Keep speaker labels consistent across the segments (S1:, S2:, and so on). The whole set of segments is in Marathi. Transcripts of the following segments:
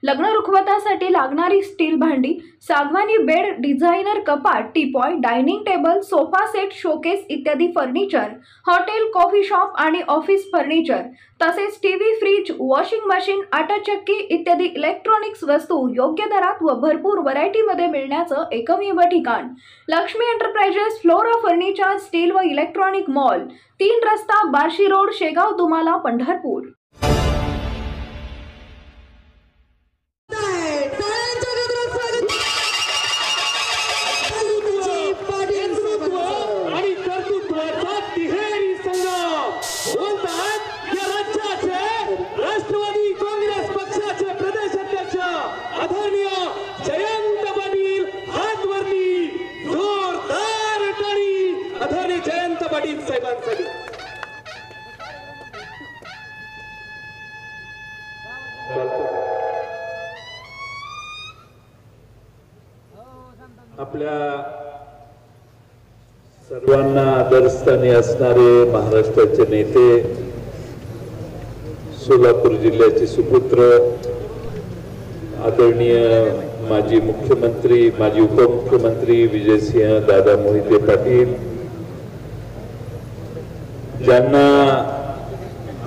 S1: लग्न रुखवतासाठी लागणारी स्टील भांडी, सागवानी बेड, डिझायनर कपाट, teapoy, dining table, sofa set, showcase इत्यादी फर्निचर, हॉटेल, कॉफी शॉप आणि ऑफिस फर्निचर, तसेच टीव्ही, फ्रीज, वॉशिंग मशीन, आटा चक्की इत्यादी इलेक्ट्रॉनिक्स वस्तू योग्य दरात व भरपूर व्हरायटीमध्ये मिळण्याचं एकमेव ठिकाण Lakshmi enterprises flora furniture steel व इलेक्ट्रॉनिक मॉल, 3 रस्ता, बार्शी रोड, शेगाव, दुमाला, पंढरपूर।
S2: आपल्या सर्वांना आदरस्थानी असणारे महाराष्ट्राचे नेते, सोलापूर जिल्ह्याचे सुपुत्र, आदरणीय माजी मुख्यमंत्री, माजी उपमुख्यमंत्री विजयसिंह दादा मोहिते पाटील, ज्यांना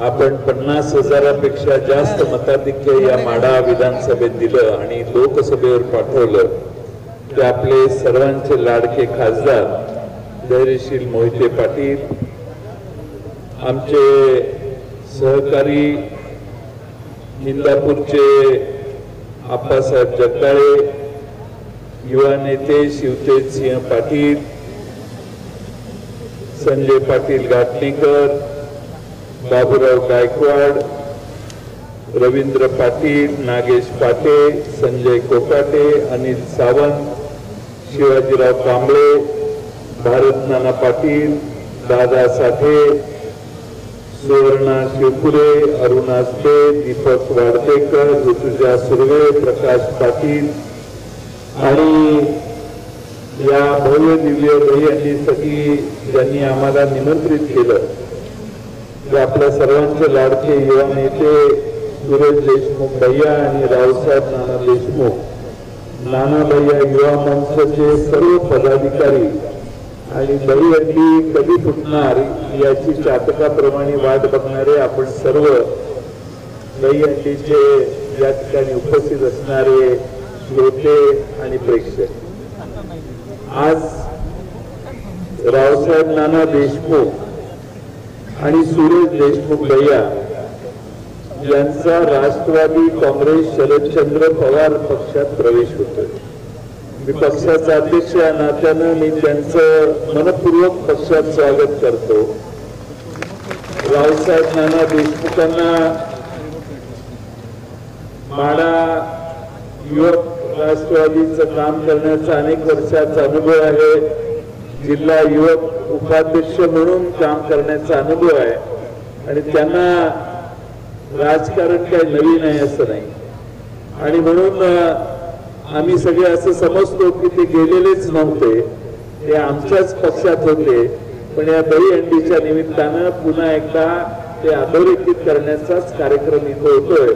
S2: आपण 50,000पेक्षा जास्त मताधिक्य या माढा विधानसभेत दिलं आणि लोकसभेवर पाठवलं, ते आपले सर्वांचे लाडके खासदार धैर्यशील मोहिते पाटील, आमचे सहकारी इंदापूरचे आप्पासाहेब जगदाळे, युवा नेते शिवतेज सिंह पाटील, संजय पाटील घाटणेकर, बाबूराव गायकवाड, रवींद्र पाटील, नागेश पाटे, संजय कोकाटे, अनिल सावंत, शिवाजीराव कांबळे, भारत नाना पाटील, दादा साठे, सुवर्णा शिवपुरे, अरुणा दे, दीपक वाडतेकर, ऋतुजा सुर्वे, प्रकाश पाटील आणि या भव्य दिव्य दहीहंडीसाठी ज्यांनी आम्हाला निमंत्रित केलं ते आपल्या सर्वांचे लाडके युवा नेते सुरेश देशमुख भैया आणि रावसाहेब नाना देशमुख, नाना भैया युवा मंचचे सर्व पदाधिकारी आणि दहीहंडी कधी फुटणार याची चातकाप्रमाणे वाट बघणारे आपण सर्व दहीहंडीचे या ठिकाणी उपस्थित असणारे श्रोते आणि प्रेक्षक, आज रावसाहेब नाना देशमुख आणि सुरेश देशमुख भैया यांचा राष्ट्रवादी काँग्रेस शरदचंद्र पवार पक्षात प्रवेश होतोय। मी पक्षाचा अध्यक्ष या नात्यानं मी त्यांचं मनपूर्वक पक्षात स्वागत करतो। रावसाहेब नाना देशमुखांना माढा युवक राष्ट्रवादीचं काम करण्याचा अनेक वर्षाचा अनुभव आहे, जिल्हा युवक उपाध्यक्ष म्हणून काम करण्याचा अनुभव आहे आणि त्यांना राजकारण काही नवीन आहे असं नाही आणि म्हणून आम्ही सगळे असं समजतो की ते गेलेलेच नव्हते, ते आमच्याच पक्षात होते, पण या दहीहंडीच्या निमित्तानं पुन्हा एकदा ते अधोरेखित करण्याचाच कार्यक्रम इथं होतोय।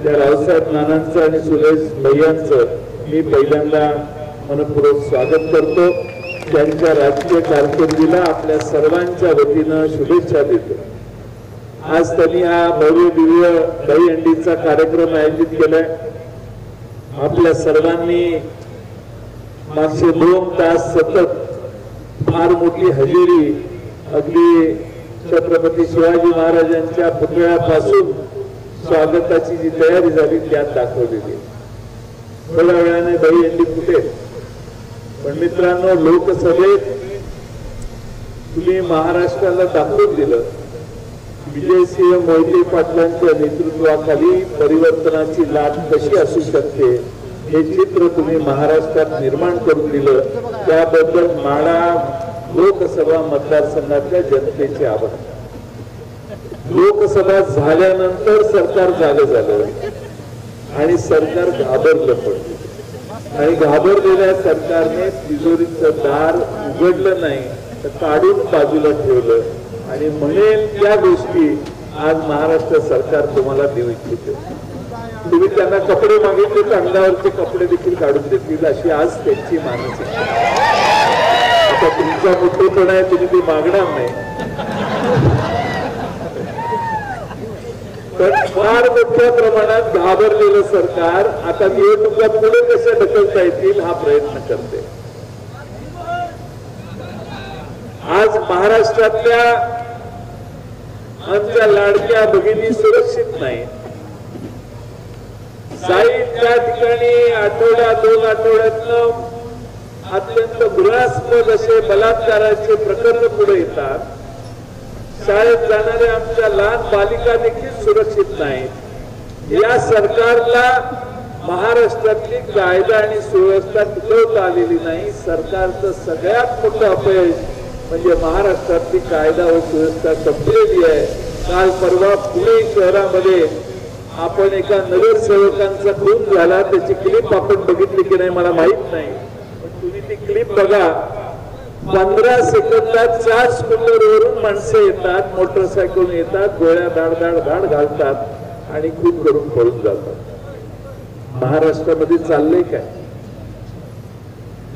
S2: त्या रावसाहेब नानांचं आणि सुरेश भैयांचं मी पहिल्यांदा मनपूर्वक स्वागत करतो, त्यांच्या राजकीय कारकिर्दीला आपल्या सर्वांच्या वतीनं शुभेच्छा देतो। आज त्यांनी हा भव्य दिव्य दहीहंडीचा कार्यक्रम आयोजित केलाय। आपल्या सर्वांनी मागचे 2 तास सतत फार मोठी हजेरी, अगदी छत्रपती शिवाजी महाराजांच्या पुतळ्यापासून स्वागताची जी तयारी झाली त्यात दाखवलेली। थोड्या वेळाने दहीहंडी फुटेल, पण मित्रांनो, लोकसभेत तुम्ही महाराष्ट्राला दाखवून दिलं विजयसिंह मोहिते पाटलांच्या नेतृत्वाखाली परिवर्तनाची लाट कशी असू शकते हे चित्र तुम्ही महाराष्ट्रात निर्माण करून दिलं, त्याबद्दल माढा लोकसभा मतदारसंघातल्या जनतेचे आभार। लोकसभा झाल्यानंतर सरकार जागं झालं आणि सरकार घाबरलं पण, आणि घाबरलेल्या सरकारने तिजोरीचं दार उघडलं नाही तर काढून बाजूला ठेवलं आणि म्हणेल त्या गोष्टी आज महाराष्ट्र सरकार तुम्हाला देऊ इच्छिते। तुम्ही त्यांना कपडे मागितले तर अंगावरचे कपडे देखील काढून देतील, अशी आज त्यांची मानसिकता. आता तुमचा मोठेपणा आहे, तुम्ही ते मागणार नाही, पण फार मोठ्या प्रमाणात घाबरलेलं सरकार आता निवडणुका पुढे कशा ढकलता येतील हा प्रयत्न करते. आज महाराष्ट्रातल्या आमच्या लाडक्या भगिनी सुरक्षित नाही. साई त्या ठिकाणी आठवडा 2 आठवड्यातनं अत्यंत घृणास्पद असे बलात्काराचे प्रकरण पुढे येतात. शाळेत जाणाऱ्या आमच्या लहान बालिका देखील सुरक्षित नाहीत. या सरकारला महाराष्ट्रातली कायदा आणि सुव्यवस्था टिकवता आलेली नाही. सरकारचं सगळ्यात मोठं अपयश म्हणजे महाराष्ट्रातली कायदा व सुव्यवस्था संपलेली आहे. काल परवा पुणे शहरामध्ये आपण एका नगरसेवकांचा खून झाला, त्याची क्लिप आपण बघितली की नाही मला माहित नाही, पण तुम्ही ती क्लिप बघा. 15 सेकंदात 4 स्कूटरवरून माणसं येतात, मोटरसायकल येतात, गोळ्या धाड धाड धाड घालतात आणि खून करून पळून जातात. महाराष्ट्रामध्ये चाललंय काय?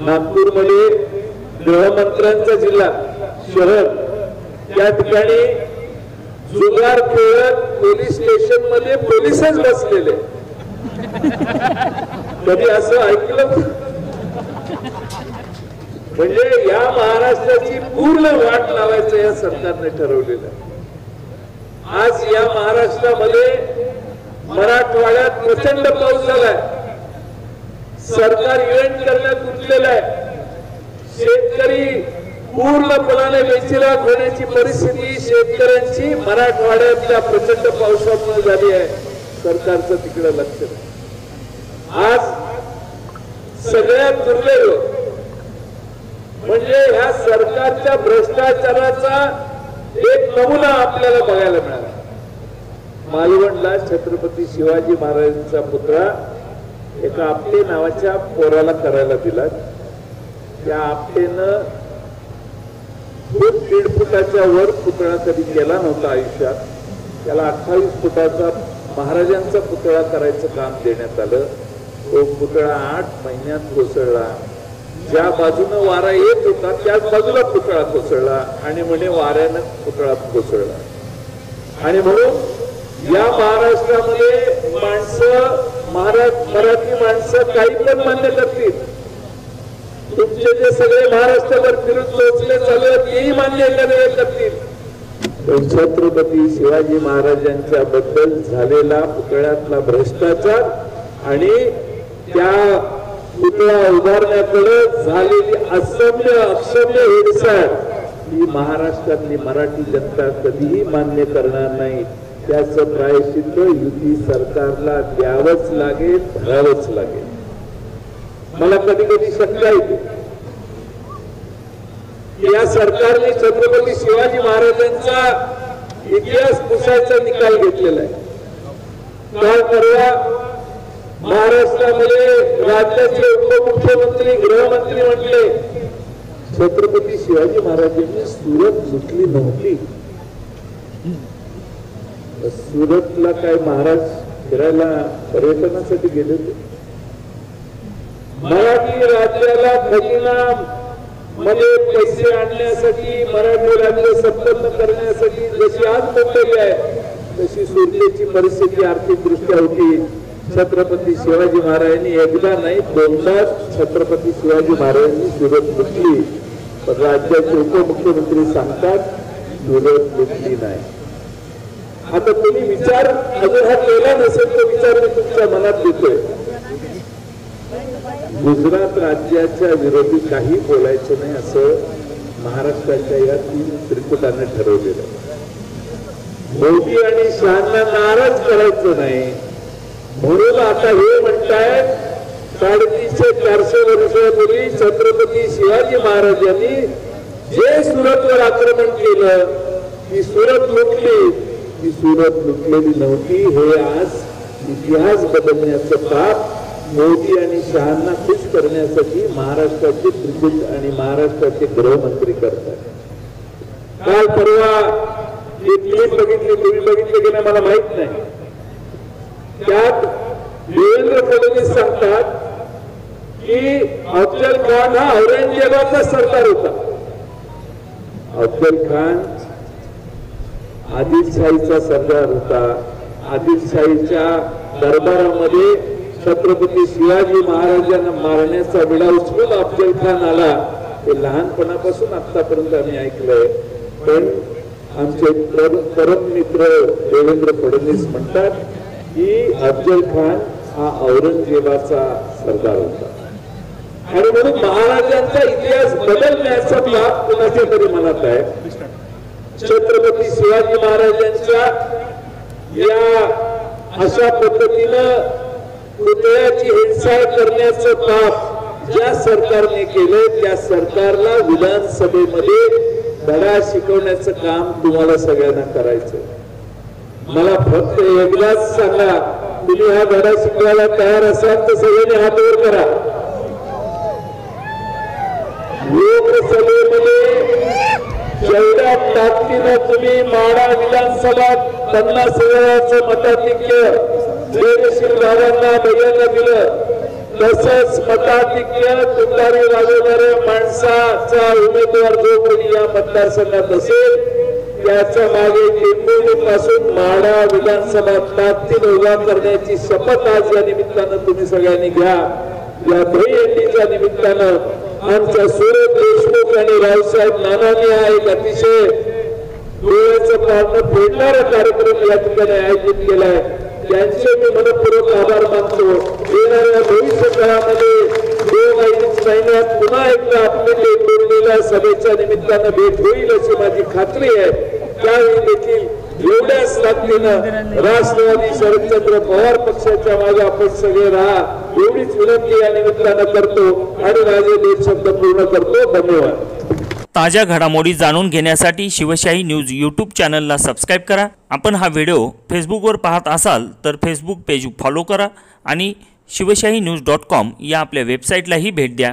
S2: नागपूरमध्ये गृहमंत्र्यांचा जिल्हा शहर, त्या ठिकाणी जुगार खेळत पोलीस स्टेशन मध्ये पोलीसच बसलेले. कधी असं ऐकलं? म्हणजे या महाराष्ट्राची पूर्ण वाट लावायचं या सरकारने ठरवलेलं आहे. आज या महाराष्ट्रामध्ये मराठवाड्यात प्रचंड पाऊस झालाय. सरकार इव्हेंट करण्यात गुंतलेलं आहे. शेतकरी पूर्णपणाने बेचिराख होण्याची परिस्थिती शेतकऱ्यांची मराठवाड्यातल्या प्रचंड पावसामुळे झाली आहे. सरकारचं तिकडे लक्ष नाही. आज सगळ्यात दुर्दैव म्हणजे ह्या सरकारच्या भ्रष्टाचाराचा एक नमुना आपल्याला बघायला मिळाला. मालवणला छत्रपती शिवाजी महाराजांचा पुतळा एका आपटे नावाच्या पोराला करायला दिला. त्या आपटेनं 2-1.5 फुटाच्या वर पुतळा कधी केला नव्हता आयुष्यात. त्याला 28 फुटाचा महाराजांचा पुतळा करायचं काम देण्यात आलं. तो पुतळा 8 महिन्यात कोसळला. ज्या बाजूनं वारा येत होता त्याच बाजूला पुतळा कोसळला आणि म्हणे वाऱ्यानं पुतळा कोसळला. आणि म्हणून या महाराष्ट्रामध्ये मराठी माणसं काही पण मान्य करतील. तुमचे जे सगळे महाराष्ट्रावर फिरून चोचले चालू आहेत तेही मान्य करतील. छत्रपती शिवाजी महाराजांच्या बद्दल झालेला पुतळ्यातला भ्रष्टाचार आणि त्या पुतळा उभारण्याकडे झालेली अक्षम्य हेळसांड ही महाराष्ट्रातली मराठी जनता कधीही मान्य करणार नाही. त्याचं प्रायश्चित्त युती सरकारला द्यावंच लागेल, भरावंच लागेल. मला कधी कधी शंका येते या सरकारने छत्रपती शिवाजी महाराजांचा इतिहास पुसायचा निकाल घेतलेला आहे. काल परवा महाराष्ट्रामध्ये राज्याचे उपमुख्यमंत्री गृहमंत्री म्हटले छत्रपती शिवाजी महाराजांनी सुरत लुटली नव्हती. सुरतला काय महाराज फिरायला पर्यटनासाठी गेले होते? मराठी राज्याला खजिना मध्ये पैसे आणण्यासाठी, मराठी राज्य संपन्न करण्यासाठी जशी आज मुंबई आहे तशी सुरतेची परिस्थिती आर्थिक दृष्ट्या होती. छत्रपती शिवाजी महाराजांनी एकदा नाही 2दा छत्रपती शिवाजी महाराजांनी सुरत लुटली. पण राज्याचे उपमुख्यमंत्री सांगतात सुरत लुटली नाही. आता तुम्ही विचार अजून हा केला नसेल तो विचार मी तुमच्या मनात देतोय. गुजरात राज्याच्या विरोधी काही बोलायचं नाही असं महाराष्ट्राच्या या 3 त्रिकुटाने ठरवलेलं आहे. मोदी आणि शहांना नाराज करायचं नाही म्हणून आता हे म्हणतायत 350-400 वर्षापूर्वी छत्रपती शिवाजी महाराजांनी जे सुरतवर आक्रमण केलं ती सुरत लुटली, ती सुरत लुटलेली नव्हती. हे आज इतिहास बदलण्याचं पाप मोदी आणि शहांना खुश करण्यासाठी महाराष्ट्राचे त्रिकूट आणि महाराष्ट्राचे गृहमंत्री करतात. काल परवा एक क्लिप बघितली, तुम्ही बघितली की नाही मला माहित नाही. त्यात देवेंद्र फडणवीस सांगतात की अफजल खान हा औरंगजेबाचा सरदार होता. अफजल खान आदिलशाहीचा सरदार होता. आदिलशाहीच्या दरबारामध्ये छत्रपती शिवाजी महाराजांना मारण्याचा विडा उचलून अफजल खान आला. हे लहानपणापासून आतापर्यंत आम्ही ऐकलंय. पण आमचे परम मित्र देवेंद्र फडणवीस म्हणतात की अफजल खान हा औरंगजेबाचा सरदार होता. आणि म्हणून महाराजांचा इतिहास बदलण्याचा भाग कुणाच्या तरी मनात आहे. छत्रपती शिवाजी महाराजांच्या या अशा पद्धतीनं पुतळ्याची हेळसाळ करण्याचं पाप ज्या सरकारने केलं त्या सरकारला विधानसभेमध्ये धडा शिकवण्याचं काम तुम्हाला सगळ्यांना करायचं. मला फक्त एकदाच सांगा, तुम्ही हा धडा शिकवायला तयार असाल तर सगळ्यांनी हात वर करा. लोकसभेमध्ये जेवढ्या ताकदीनं तुम्ही माढा विधानसभा 50,000चं मताधिक्य धैर्यशील भावांना भैयांना दिलं, तसंच मताधिक्य तुतारी वाजवणाऱ्या माणसाचा उमेदवार जो कोणी या मतदारसंघात असेल त्याच्या मागे टेंबुर्णीपासून माढा विधानसभा ताकदीनं उभा करण्याची शपथ आज या निमित्तानं तुम्ही सगळ्यांनी घ्या. या दहीहंडीच्या निमित्तानं आमच्या सुरेश देशमुख आणि रावसाहेब नानांनी हा एक अतिशय डोळ्याचं पारणं फेडणारा कार्यक्रम या ठिकाणी आयोजित केलाय. त्यांचे मी मनपूर्वक आभार मानतो. येणाऱ्या भविष्य काळामध्ये 2-2.5 महिन्यात पुन्हा एकदा आपल्या टेंबुर्णीला सभेच्या निमित्तानं भेट होईल अशी माझी खात्री आहे. त्यावेळी देखील एवढ्याच ताकदीनं राष्ट्रवादी शरदचंद्र पवार पक्षाच्या मागे आपण सगळे राहा एवढीच विनंती या निमित्तानं करतो आणि माझे 2 शब्द पूर्ण करतो. धन्यवाद.
S3: ताज्या घडामोडी जाणून घेण्यासाठी शिवशाही न्यूज यूट्यूब चॅनलला सबस्क्राईब करा. आपण हा व्हिडिओ फेसबुकवर पाहत असाल तर फेसबुक पेज फॉलो करा आणि शिवशाही न्यूज.com या आपल्या वेबसाईटलाही भेट द्या.